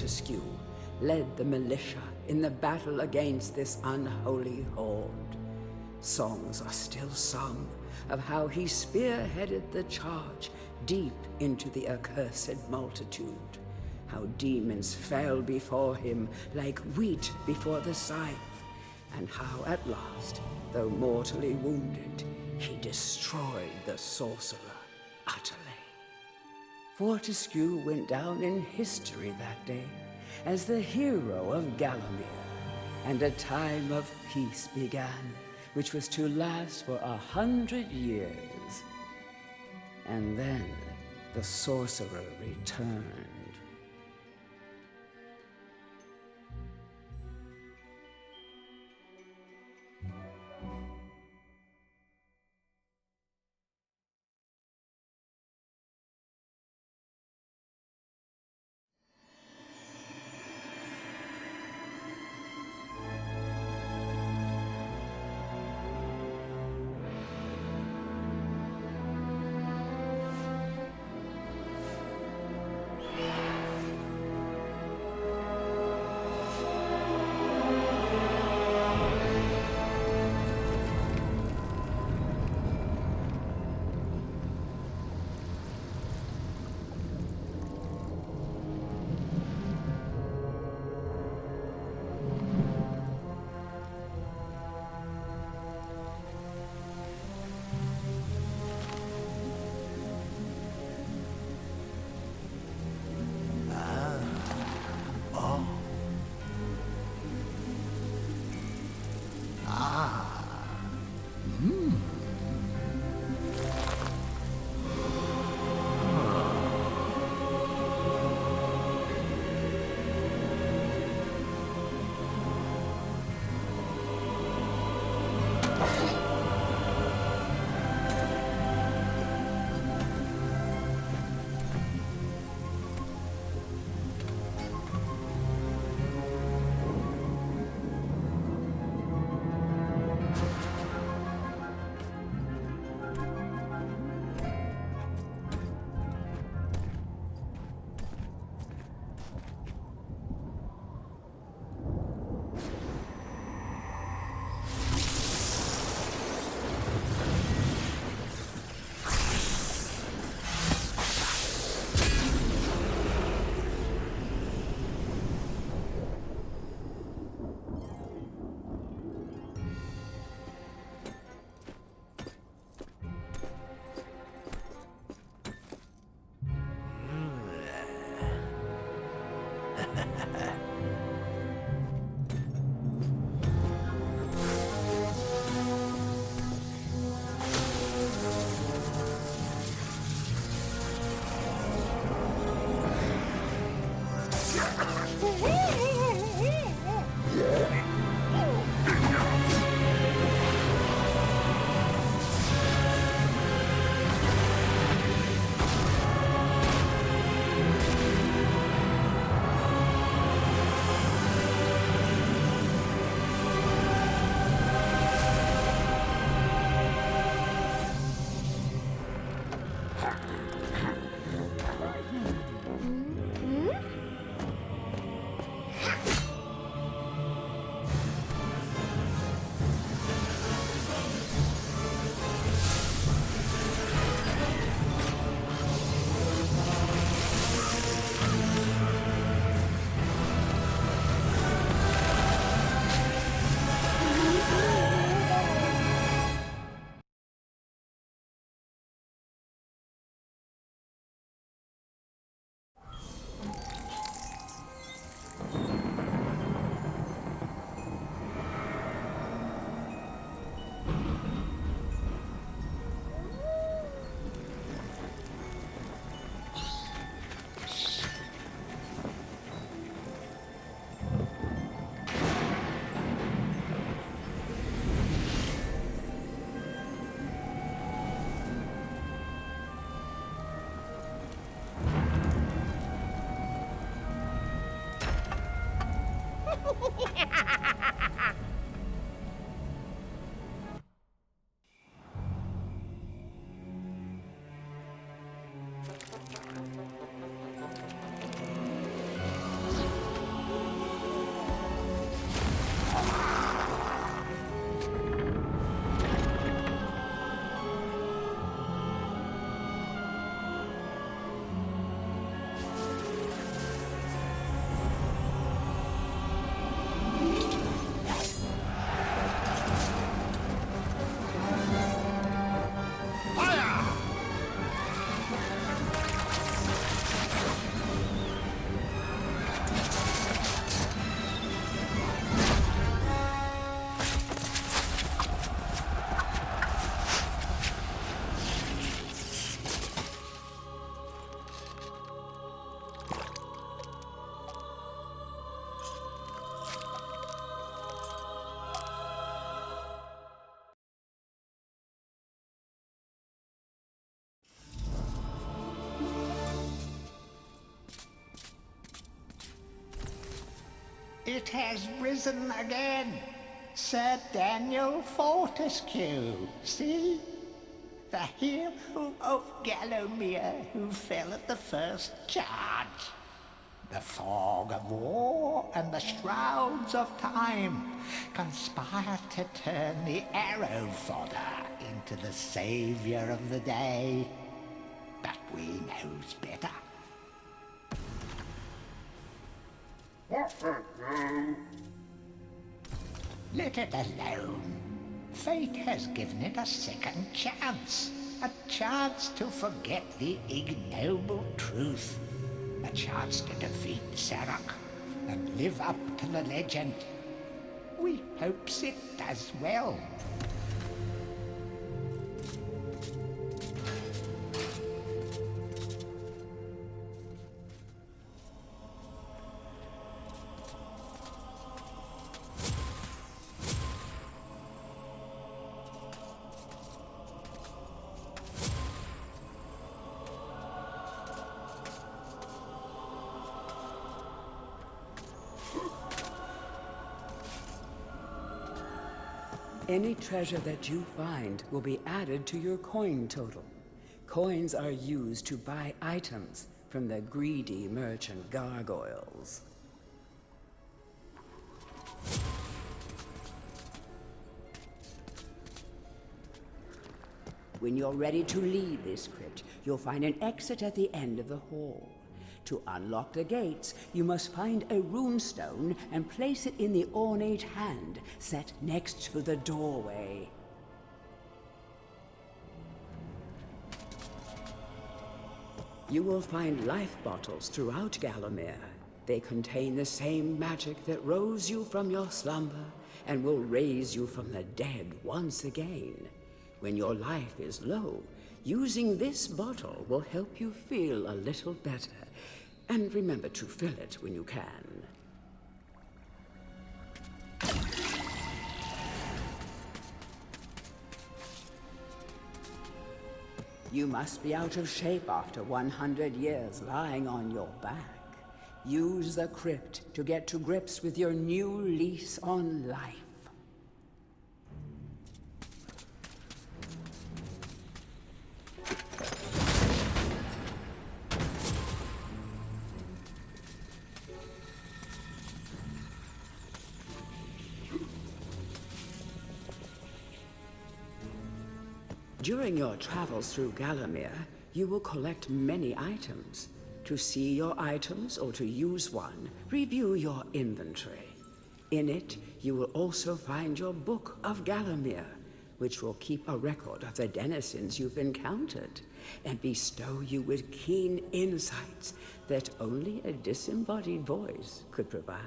Fortescue led the militia in the battle against this unholy horde. Songs are still sung of how he spearheaded the charge deep into the accursed multitude, how demons fell before him like wheat before the scythe, and how at last, though mortally wounded, he destroyed the sorcerer utterly. Fortescue went down in history that day as the hero of Gallowmere, and a time of peace began, which was to last for 100 years. And then the sorcerer returned. It has risen again. Sir Daniel Fortescue, see? The hero of Gallowmere who fell at the first charge. The fog of war and the shrouds of time conspire to turn the arrow fodder into the saviour of the day. But we knows better. Let it alone. Fate has given it a second chance. A chance to forget the ignoble truth. A chance to defeat Zarok and live up to the legend. We hopes it does well. Any treasure that you find will be added to your coin total. Coins are used to buy items from the greedy merchant gargoyles. When you're ready to leave this crypt, you'll find an exit at the end of the hall. To unlock the gates, you must find a runestone and place it in the ornate hand set next to the doorway. You will find life bottles throughout Gallowmere. They contain the same magic that rose you from your slumber and will raise you from the dead once again. When your life is low, using this bottle will help you feel a little better. And remember to fill it when you can. You must be out of shape after 100 years lying on your back. Use the crypt to get to grips with your new lease on life. During your travels through Gallowmere, you will collect many items. To see your items or to use one, review your inventory. In it, you will also find your Book of Gallowmere, which will keep a record of the denizens you've encountered and bestow you with keen insights that only a disembodied voice could provide.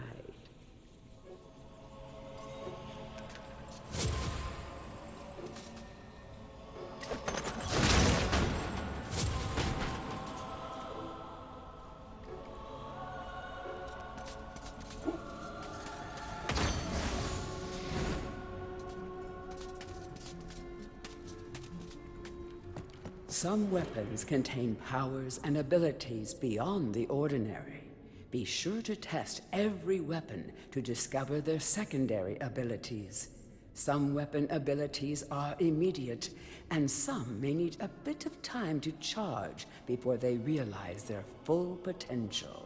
Some weapons contain powers and abilities beyond the ordinary. Be sure to test every weapon to discover their secondary abilities. Some weapon abilities are immediate, and some may need a bit of time to charge before they realize their full potential.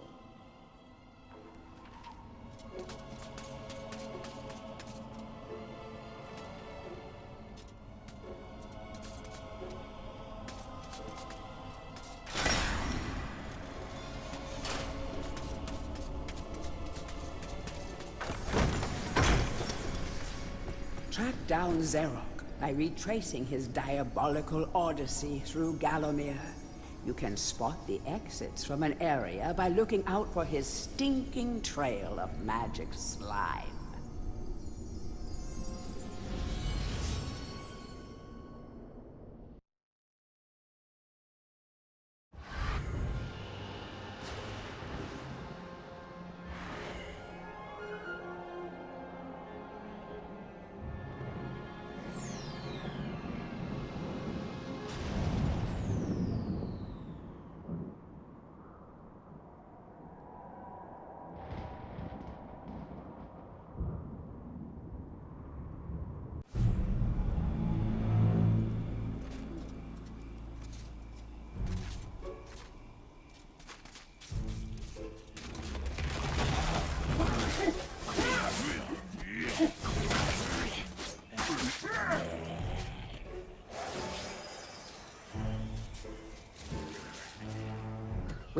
Track down Zarok by retracing his diabolical odyssey through Gallowmere. You can spot the exits from an area by looking out for his stinking trail of magic slime.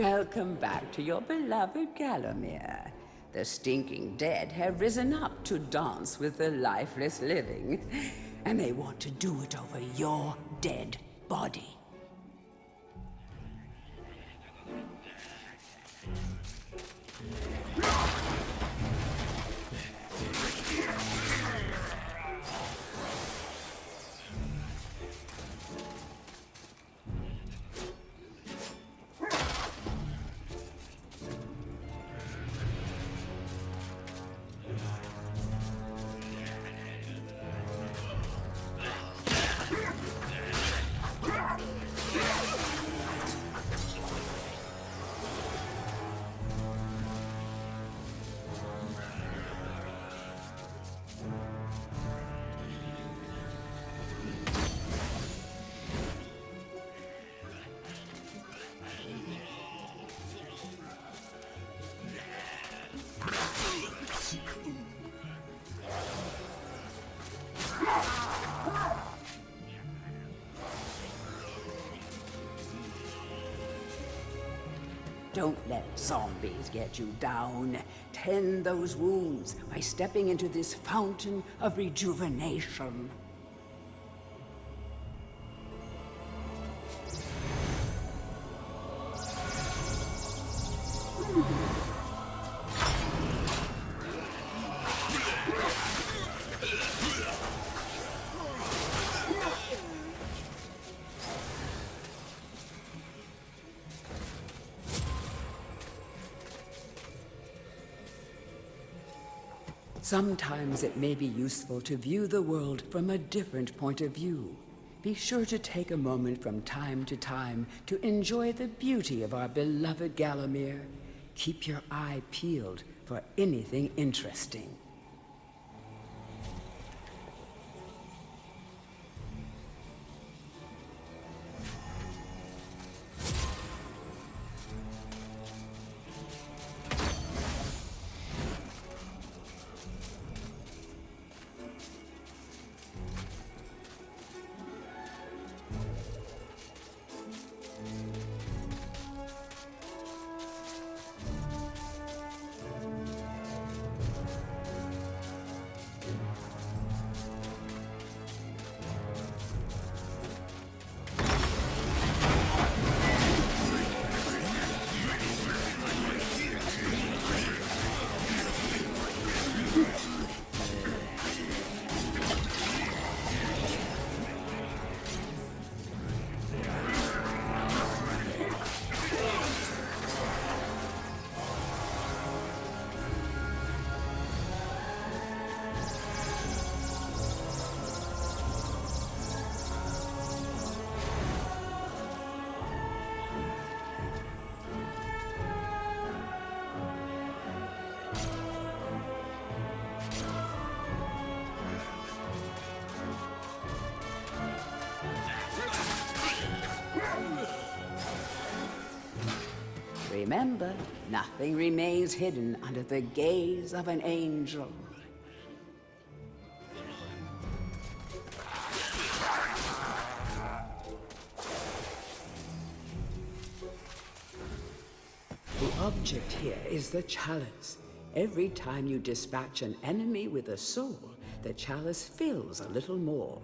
Welcome back to your beloved Gallowmere. The stinking dead have risen up to dance with the lifeless living, and they want to do it over your dead body. Don't let zombies get you down. Tend those wounds by stepping into this fountain of rejuvenation. Sometimes it may be useful to view the world from a different point of view. Be sure to take a moment from time to time to enjoy the beauty of our beloved Gallowmere. Keep your eye peeled for anything interesting. Remember, nothing remains hidden under the gaze of an angel. The object here is the chalice. Every time you dispatch an enemy with a soul, the chalice fills a little more.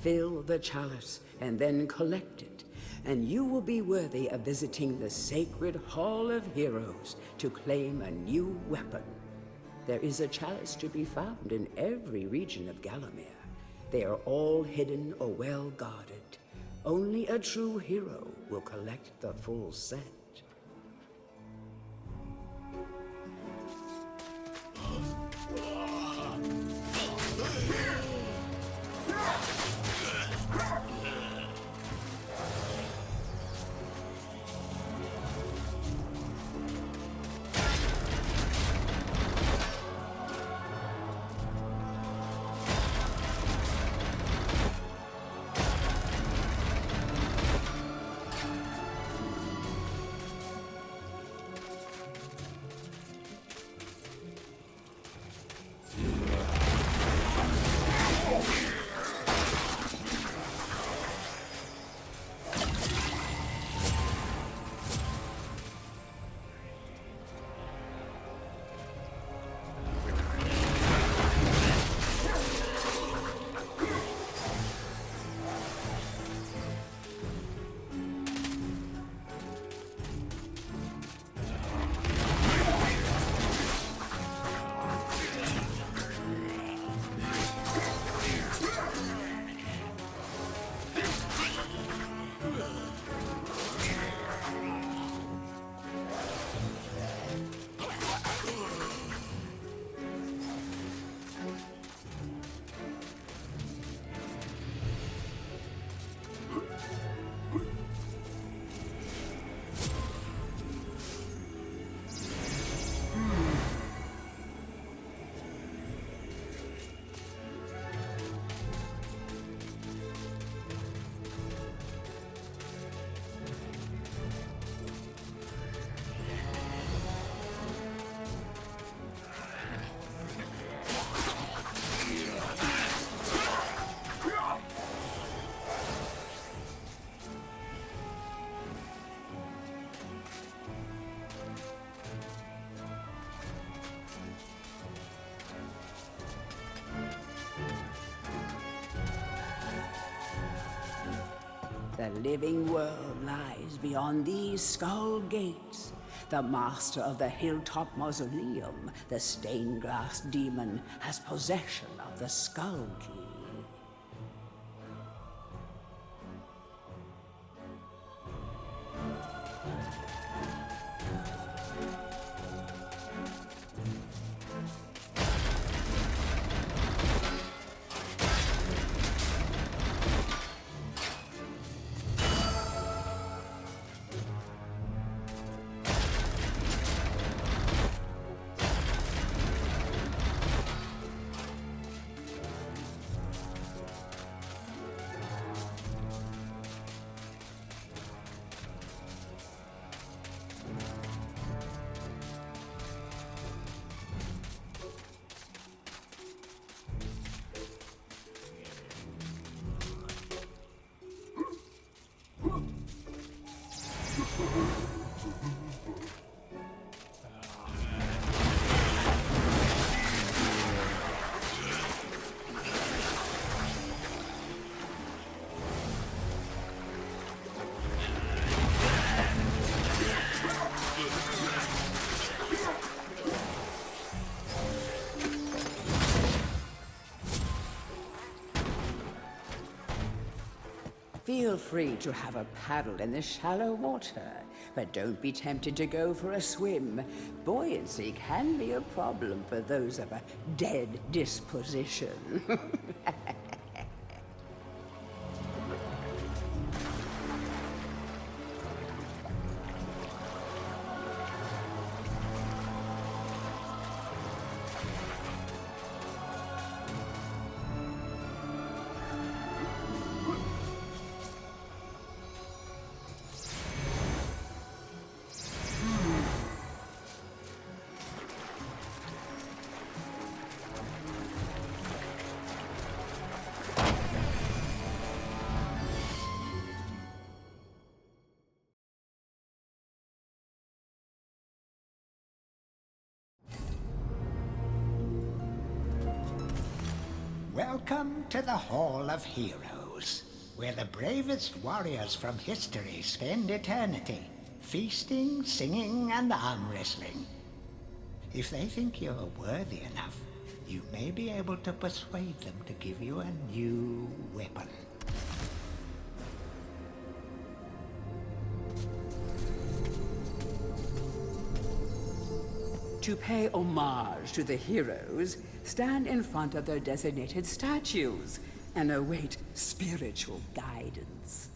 Fill the chalice and then collect it, and you will be worthy of visiting the sacred Hall of Heroes to claim a new weapon. There is a chalice to be found in every region of Gallowmere. They are all hidden or well guarded. Only a true hero will collect the full set. The living world lies beyond these skull gates. The master of the Hilltop Mausoleum, the stained glass demon, has possession of the skull key. Feel free to have a paddle in the shallow water, but don't be tempted to go for a swim. Buoyancy can be a problem for those of a dead disposition. Welcome to the Hall of Heroes, where the bravest warriors from history spend eternity, feasting, singing, and arm wrestling. If they think you're worthy enough, you may be able to persuade them to give you a new weapon. To pay homage to the heroes, stand in front of their designated statues and await spiritual guidance.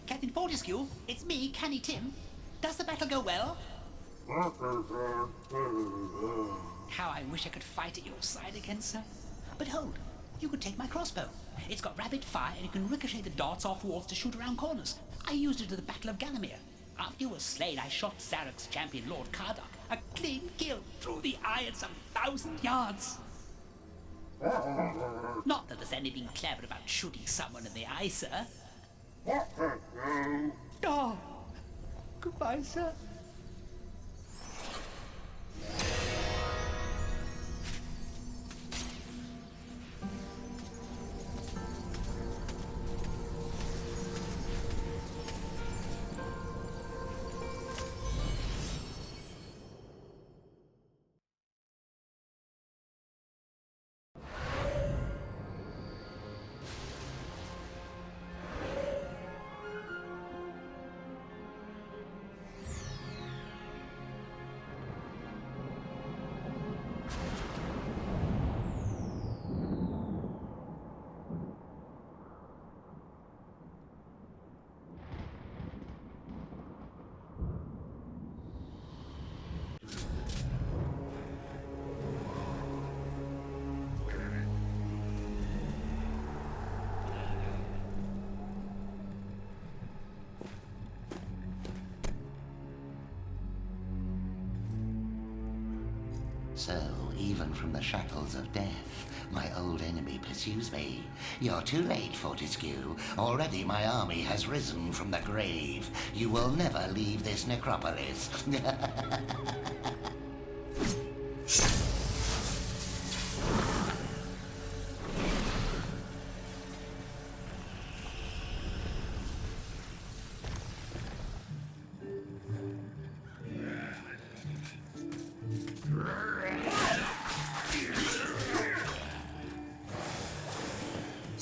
Captain Fortescue, it's me, Canny Tim. Does the battle go well? How I wish I could fight at your side again, sir. But hold, you could take my crossbow. It's got rapid fire and you can ricochet the darts off walls to shoot around corners. I used it at the Battle of Gallowmere. After you were slain, I shot Zarek's champion, Lord Kardok. A clean kill through the eye at some 1,000 yards. Not that there's anything clever about shooting someone in the eye, sir. Oh, goodbye, sir. So, even from the shackles of death, my old enemy pursues me. You're too late, Fortescue. Already my army has risen from the grave. You will never leave this necropolis.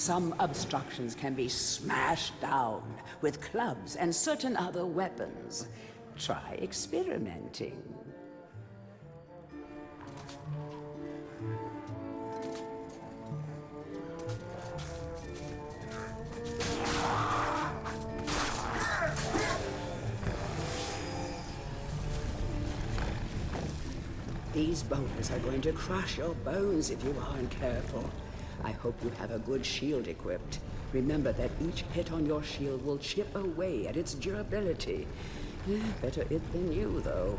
some obstructions can be smashed down with clubs and certain other weapons. Try experimenting. These boulders are going to crush your bones if you aren't careful. I hope you have a good shield equipped. Remember that each hit on your shield will chip away at its durability. Better it than you, though.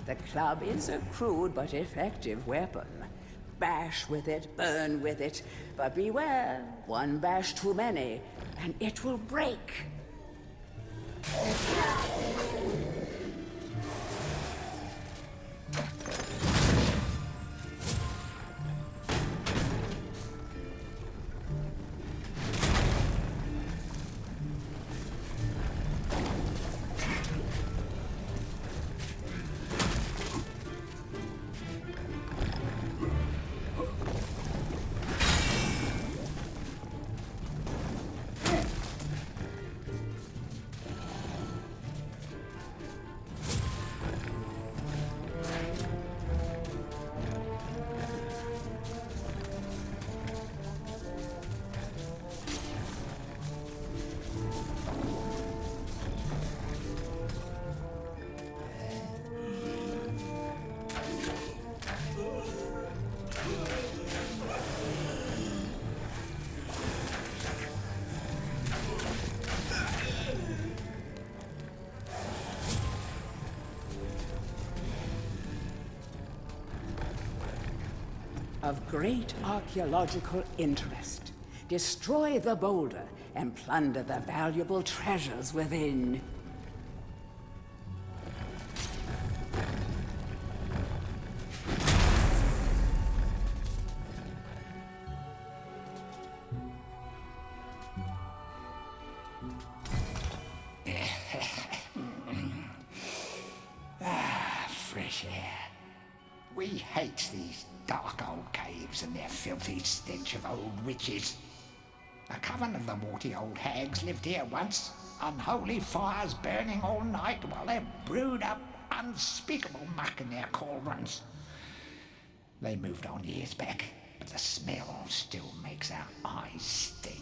The club is a crude but effective weapon. Bash with it, burn with it, but beware, one bash too many, and it will break. Of great archaeological interest. Destroy the boulder and plunder the valuable treasures within. Fresh air. We hate these dark old caves and their filthy stench of old witches. A coven of the warty old hags lived here once, unholy fires burning all night while they brewed up unspeakable muck in their cauldrons. They moved on years back, but the smell still makes our eyes sting.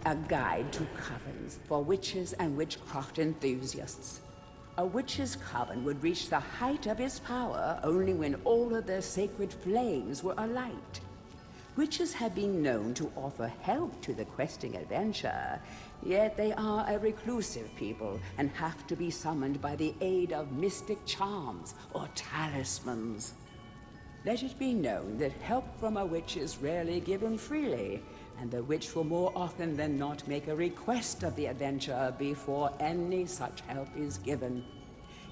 a guide to covens for witches and witchcraft enthusiasts. A witch's coven would reach the height of its power only when all of their sacred flames were alight. Witches have been known to offer help to the questing adventurer, yet they are a reclusive people and have to be summoned by the aid of mystic charms or talismans. Let it be known that help from a witch is rarely given freely, and the witch will more often than not make a request of the adventurer before any such help is given.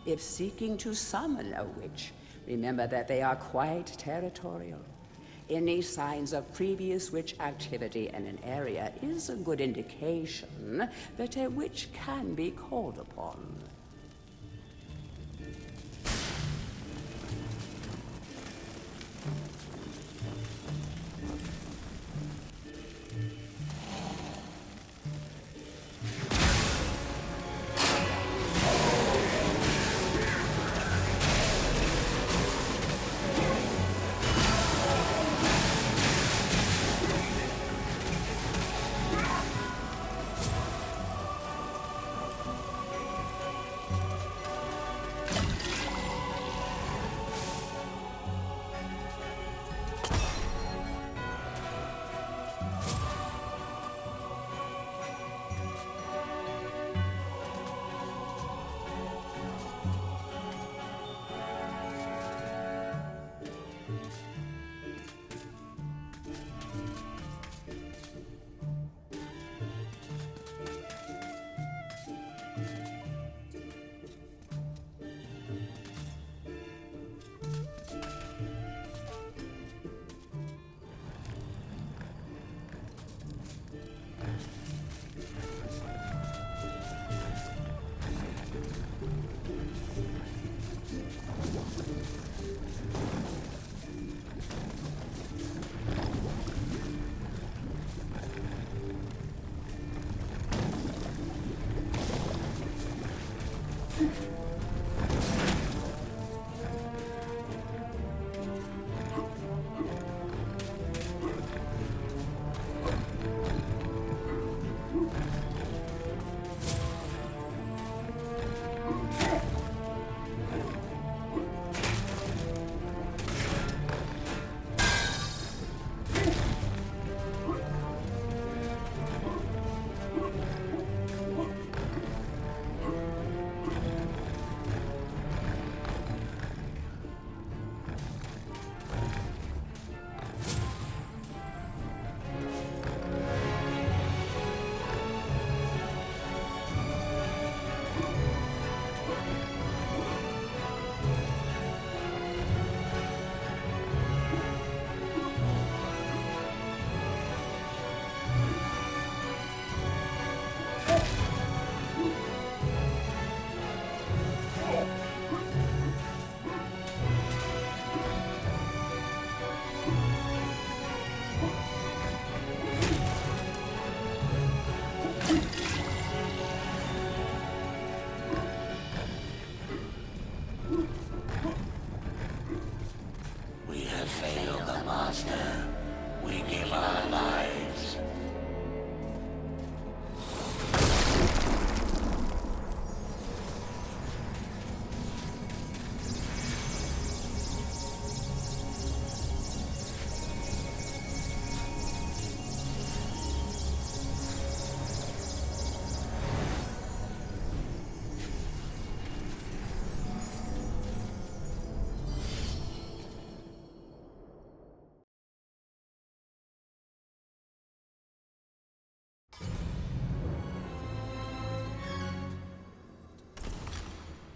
If seeking to summon a witch, remember that they are quite territorial. Any signs of previous witch activity in an area is a good indication that a witch can be called upon.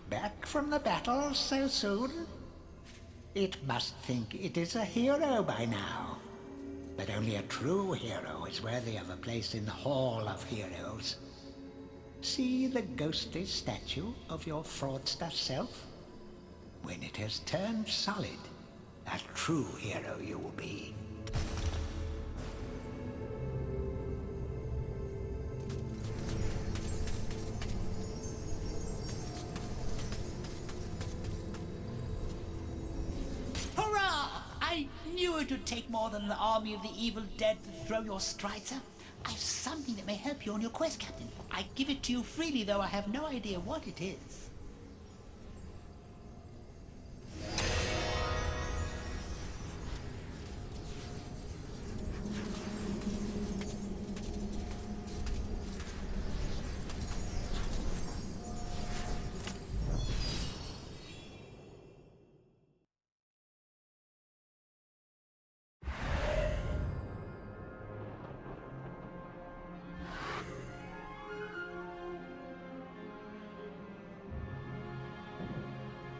Back from the battle so soon? It must think it is a hero by now. But only a true hero is worthy of a place in the Hall of Heroes. See the ghostly statue of your fraudster self? When it has turned solid, a true hero you will be. Hurrah! I knew it would take more than an army of the evil dead to throw your strides up. I've something that may help you on your quest, Captain. I give it to you freely, though I have no idea what it is.